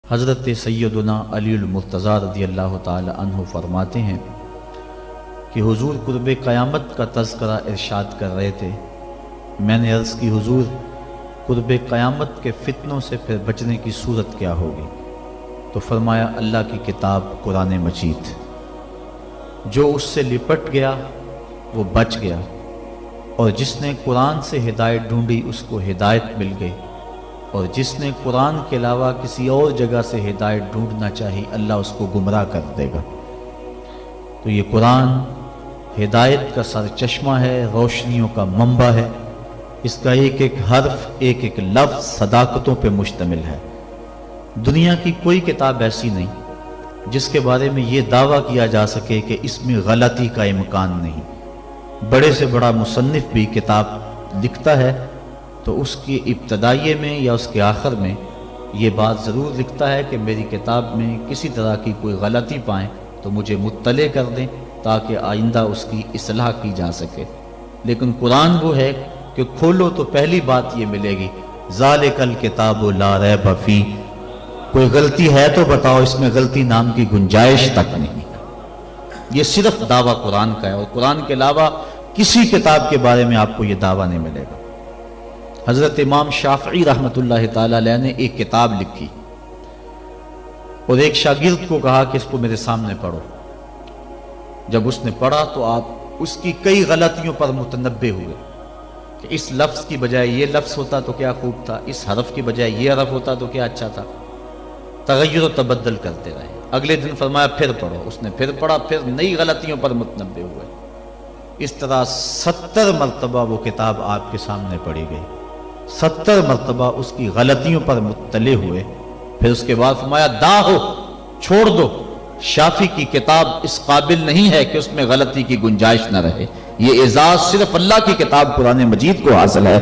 حضرت سیدنا علی المرتضیٰ رضی اللہ تعالی عنہ فرماتے ہیں کہ حضور قرب قیامت کا تذکرہ ارشاد کر رہے تھے۔ میں نے عرض کی حضور قرب قیامت کے فتنوں سے پھر بچنے کی صورت کیا ہوگی؟ تو فرمایا اللہ کی کتاب قرآن مجید، جو اس سے لپٹ گیا وہ بچ گیا، اور جس نے قرآن سے ہدایت ڈھونڈی اس کو ہدایت مل گئی، اور جس نے قرآن کے علاوہ کسی اور جگہ سے ہدایت ڈھونڈنا چاہی اللہ اس کو گمراہ کر دے گا۔ تو یہ قرآن ہدایت کا سرچشمہ ہے، روشنیوں کا منبع ہے، اس کا ایک ایک حرف ایک ایک لفظ صداقتوں پہ مشتمل ہے۔ دنیا کی کوئی کتاب ایسی نہیں جس کے بارے میں یہ دعویٰ کیا جا سکے کہ اس میں غلطی کا امکان نہیں۔ بڑے سے بڑا مصنف بھی کتاب لکھتا ہے تو اس کی ابتدائیے میں یا اس کے آخر میں یہ بات ضرور لکھتا ہے کہ میری کتاب میں کسی طرح کی کوئی غلطی پائیں تو مجھے مطلع کر دیں تاکہ آئندہ اس کی اصلاح کی جا سکے۔ لیکن قرآن وہ ہے کہ کھولو تو پہلی بات یہ ملے گی، ذالک الکتاب لا ریب فیہ، کوئی غلطی ہے تو بتاؤ، اس میں غلطی نام کی گنجائش تک نہیں۔ یہ صرف دعویٰ قرآن کا ہے، اور قرآن کے علاوہ کسی کتاب کے بارے میں آپ کو یہ دعویٰ نہیں ملے گا۔ حضرت امام شافعی رحمۃ اللہ تعالی علیہ نے ایک کتاب لکھی اور ایک شاگرد کو کہا کہ اس کو میرے سامنے پڑھو۔ جب اس نے پڑھا تو آپ اس کی کئی غلطیوں پر متنبہ ہوئے کہ اس لفظ کی بجائے یہ لفظ ہوتا تو کیا خوب تھا، اس حرف کی بجائے یہ حرف ہوتا تو کیا اچھا تھا۔ تغیر و تبدل کرتے رہے۔ اگلے دن فرمایا پھر پڑھو، اس نے پھر پڑھا، پھر نئی غلطیوں پر متنبہ ہوئے۔ اس طرح 70 مرتبہ وہ کتاب آپ کے سامنے پڑھی گئی، 70 مرتبہ اس کی غلطیوں پر مطلع ہوئے۔ پھر اس کے بعد فرمایا داہو، چھوڑ دو، شافی کی کتاب اس قابل نہیں ہے کہ اس میں غلطی کی گنجائش نہ رہے۔ یہ اعزاز صرف اللہ کی کتاب قرآن مجید کو حاصل ہے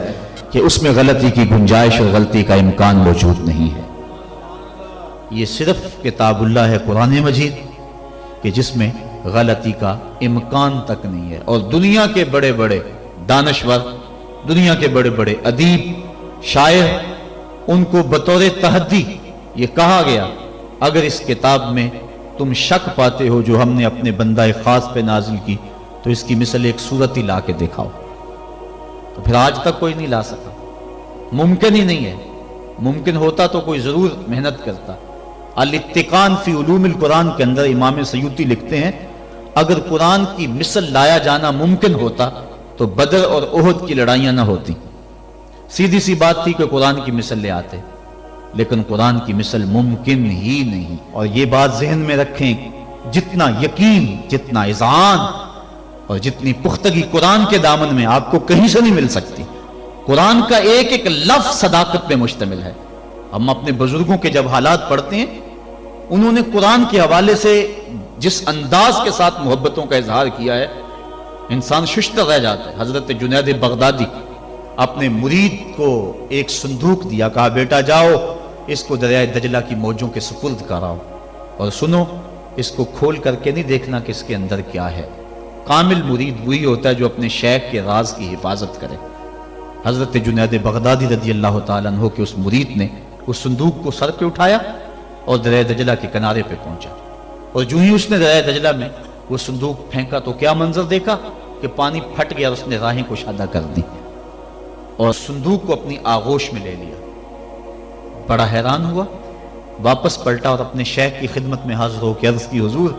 کہ اس میں غلطی کی گنجائش اور غلطی کا امکان موجود نہیں ہے۔ یہ صرف کتاب اللہ ہے قرآن مجید کہ جس میں غلطی کا امکان تک نہیں ہے۔ اور دنیا کے بڑے بڑے دانشور، دنیا کے بڑے بڑے ادیب، شاعر، ان کو بطور تحدی یہ کہا گیا اگر اس کتاب میں تم شک پاتے ہو جو ہم نے اپنے بندہ خاص پہ نازل کی تو اس کی مثل ایک صورت ہی لا کے دکھاؤ۔ تو پھر آج تک کوئی نہیں لا سکا، ممکن ہی نہیں ہے۔ ممکن ہوتا تو کوئی ضرور محنت کرتا۔ الاتقان فی علوم القرآن کے اندر امام سیوطی لکھتے ہیں اگر قرآن کی مثل لایا جانا ممکن ہوتا تو بدر اور احد کی لڑائیاں نہ ہوتی۔ سیدھی سی بات تھی کہ قرآن کی مثل لے آتے، لیکن قرآن کی مثل ممکن ہی نہیں۔ اور یہ بات ذہن میں رکھیں، جتنا یقین، جتنا اذعان اور جتنی پختگی قرآن کے دامن میں آپ کو کہیں سے نہیں مل سکتی۔ قرآن کا ایک ایک لفظ صداقت پہ مشتمل ہے۔ ہم اپنے بزرگوں کے جب حالات پڑھتے ہیں، انہوں نے قرآن کے حوالے سے جس انداز کے ساتھ محبتوں کا اظہار کیا ہے، انسان ششدر رہ جاتا ہے۔ حضرت جنید بغدادی اپنے مرید کو ایک صندوق دیا، کہا بیٹا جاؤ اس کو دریائے دجلہ کی موجوں کے سپرد کراؤ، اور سنو اس کو کھول کر کے نہیں دیکھنا کہ اس کے اندر کیا ہے۔ کامل مرید وہی ہوتا ہے جو اپنے شیخ کے راز کی حفاظت کرے۔ حضرت جنید بغدادی رضی اللہ تعالیٰ عنہ کے اس مرید نے اس صندوق کو سر پہ اٹھایا اور دریائے دجلہ کے کنارے پہ پہنچا، اور جو ہی اس نے دریائے دجلہ میں وہ صندوق پھینکا تو کیا منظر دیکھا کہ پانی پھٹ گیا اور اس نے راہیں کشادہ کر دی اور صندوق کو اپنی آغوش میں لے لیا۔ بڑا حیران ہوا، واپس پلٹا اور اپنے شیخ کی خدمت میں حاضر ہو کے عرض کی حضور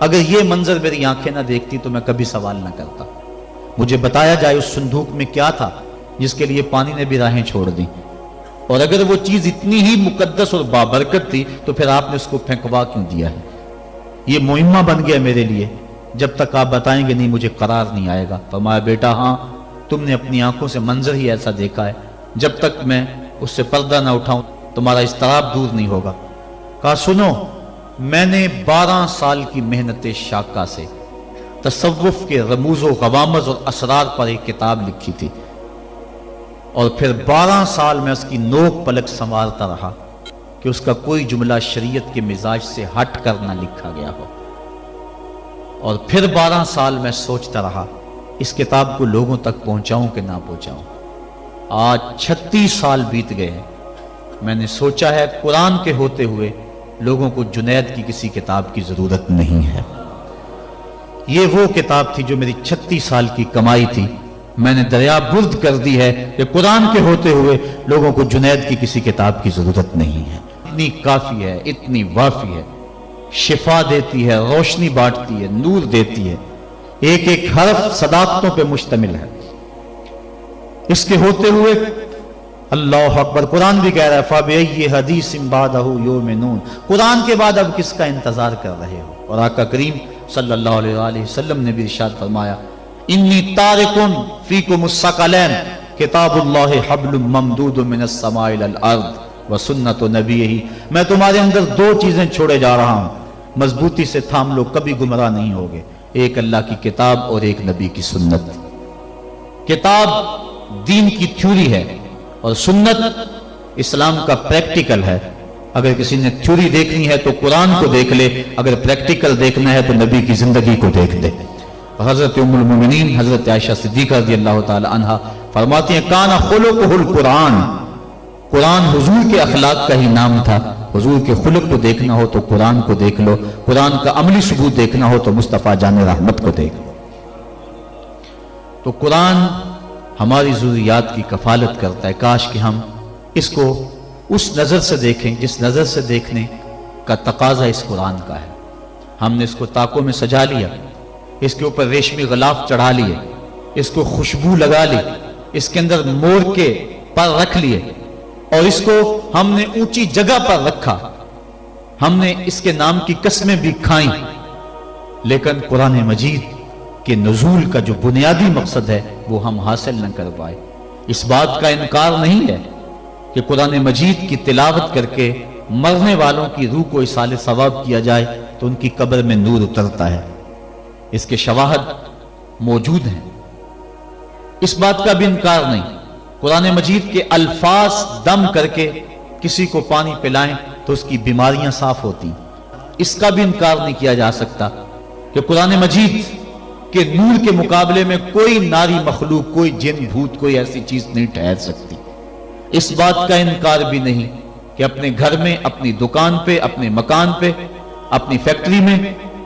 اگر یہ منظر میری آنکھیں نہ دیکھتی تو میں کبھی سوال نہ کرتا۔ مجھے بتایا جائے اس صندوق میں کیا تھا جس کے لیے پانی نے بھی راہیں چھوڑ دی، اور اگر وہ چیز اتنی ہی مقدس اور بابرکت تھی تو پھر آپ نے اس کو پھینکوا کیوں دیا ہے؟ یہ مہمہ بن گیا میرے لیے، جب تک آپ بتائیں گے نہیں مجھے قرار نہیں آئے گا۔ فرمایا بیٹا ہاں تم نے اپنی آنکھوں سے منظر ہی ایسا دیکھا ہے، جب تک میں اس سے پردہ نہ اٹھاؤں تمہارا اضطراب دور نہیں ہوگا۔ کہا سنو، میں نے 12 سال کی محنت شاقہ سے تصوف کے رموز و غوامض اور اسرار پر ایک کتاب لکھی تھی، اور پھر 12 سال میں اس کی نوک پلک سنوارتا رہا کہ اس کا کوئی جملہ شریعت کے مزاج سے ہٹ کر نہ لکھا گیا ہو، اور پھر 12 سال میں سوچتا رہا اس کتاب کو لوگوں تک پہنچاؤں کہ نہ پہنچاؤں۔ آج 36 سال بیت گئے ہیں، میں نے سوچا ہے قرآن کے ہوتے ہوئے لوگوں کو جنید کی کسی کتاب کی ضرورت نہیں ہے۔ یہ وہ کتاب تھی جو میری 36 سال کی کمائی تھی، میں نے دریا برد کر دی ہے کہ قرآن کے ہوتے ہوئے لوگوں کو جنید کی کسی کتاب کی ضرورت نہیں ہے۔ اتنی کافی ہے، اتنی وافی ہے، شفا دیتی ہے، روشنی بانٹتی ہے، نور دیتی ہے، ایک ایک حرف صداقتوں پہ مشتمل ہے۔ اس کے ہوتے ہوئے اللہ اکبر، قرآن بھی کہہ رہا ہے فَبِأَيِّ حَدِيثٍ بَعْدَهُ يُؤْمِنُونَ، قرآن کے بعد اب کس کا انتظار کر رہے ہو؟ اور آقا کریم صلی اللہ علیہ وآلہ وسلم نے بھی ارشاد فرمایا انی تارکن فیکم الثقلین کتاب اللہ حبل ممدود من السماء الی الارض وسنت نبیہ، میں تمہارے اندر دو چیزیں چھوڑے جا رہا ہوں، مضبوطی سے تھام لو، کبھی گمراہ نہیں ہوگے، ایک اللہ کی کتاب اور ایک نبی کی سنت۔ کتاب دین کی تھیوری ہے اور سنت اسلام کا پریکٹیکل ہے۔ اگر کسی نے تھیوری دیکھنی ہے تو قرآن کو دیکھ لے، اگر پریکٹیکل دیکھنا ہے تو نبی کی زندگی کو دیکھ لے۔ حضرت ام المومنین حضرت عائشہ صدیقہ رضی اللہ تعالی عنہا فرماتی ہیں کان خلقہ القرآن، قرآن حضور کے اخلاق کا ہی نام تھا۔ حضور کے خلق کو دیکھنا ہو تو قرآن کو دیکھ لو، قرآن کا عملی ثبوت دیکھنا ہو تو مصطفیٰ جان رحمت کو دیکھ لو۔ تو قرآن ہماری ضروریات کی کفالت کرتا ہے، کاش کہ ہم اس کو اس نظر سے دیکھیں جس نظر سے دیکھنے کا تقاضا اس قرآن کا ہے۔ ہم نے اس کو طاقوں میں سجا لیا، اس کے اوپر ریشمی غلاف چڑھا لیے، اس کو خوشبو لگا لی، اس کے اندر مور کے پر رکھ لیے اور اس کو ہم نے اونچی جگہ پر رکھا، ہم نے اس کے نام کی قسمیں بھی کھائیں، لیکن قرآن مجید کے نزول کا جو بنیادی مقصد ہے وہ ہم حاصل نہ کر پائے۔ اس بات کا انکار نہیں ہے کہ قرآن مجید کی تلاوت کر کے مرنے والوں کی روح کو اصال ثواب کیا جائے تو ان کی قبر میں نور اترتا ہے، اس کے شواہد موجود ہیں، اس بات کا بھی انکار نہیں۔ قرآن مجید کے الفاظ دم کر کے کسی کو پانی پلائیں تو اس کی بیماریاں صاف ہوتی، اس کا بھی انکار نہیں کیا جا سکتا کہ قرآن مجید کے نور کے مقابلے میں کوئی ناری مخلوق، کوئی جن بھوت، کوئی ایسی چیز نہیں ٹھہر سکتی۔ اس بات کا انکار بھی نہیں کہ اپنے گھر میں، اپنی دکان پہ، اپنے مکان پہ، اپنی فیکٹری میں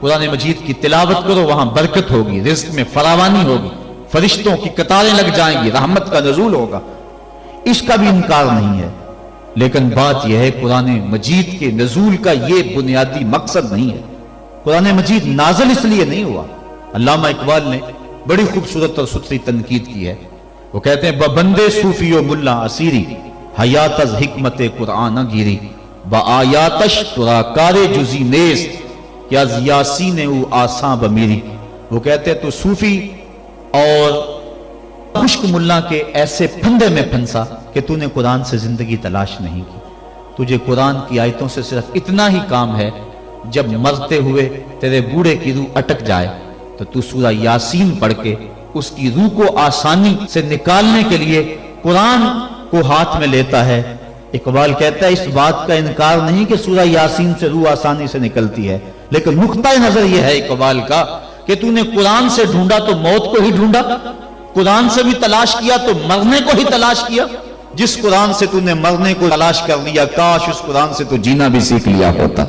قرآن مجید کی تلاوت کرو، وہاں برکت ہوگی، رزق میں فراوانی ہوگی، فرشتوں کی قطاریں لگ جائیں گی، رحمت کا نزول ہوگا، اس کا بھی انکار نہیں ہے۔ لیکن بات یہ ہے قرآن مجید کے نزول کا یہ بنیادی مقصد نہیں ہے۔ قرآن مجید نازل اس لیے نہیں ہوا۔ علامہ اقبال نے بڑی خوبصورت اور ستھری تنقید کی ہے، وہ کہتے ہیں بندے صوفی و ملا اسیری حیات از حکمت قرآن گیری با آیاتش ترا کار جزی نیست یا یاسین او آساں بمیری۔ وہ کہتے ہیں تو صوفی اور خشک ملا کے ایسے پھندے میں پھنسا کہ تو نے قرآن سے زندگی تلاش نہیں کی، تجھے قرآن کی آیتوں سے صرف اتنا ہی کام ہے، جب مرتے ہوئے تیرے بوڑھے کی روح اٹک جائے تو سورہ یاسین پڑھ کے اس کی روح کو آسانی سے نکالنے کے لیے قرآن کو ہاتھ میں لیتا ہے۔ اقبال کہتا ہے اس بات کا انکار نہیں کہ سورہ یاسین سے روح آسانی سے نکلتی ہے، لیکن نقطہ نظر یہ ہے اقبال کا کہ تو نے قرآن سے ڈھونڈا تو موت کو ہی ڈھونڈا، قرآن سے بھی تلاش کیا تو مرنے کو ہی تلاش کیا۔ جس قرآن سے تو نے مرنے کو تلاش کر لیا، کاش اس قرآن سے تو جینا بھی سیکھ لیا ہوتا۔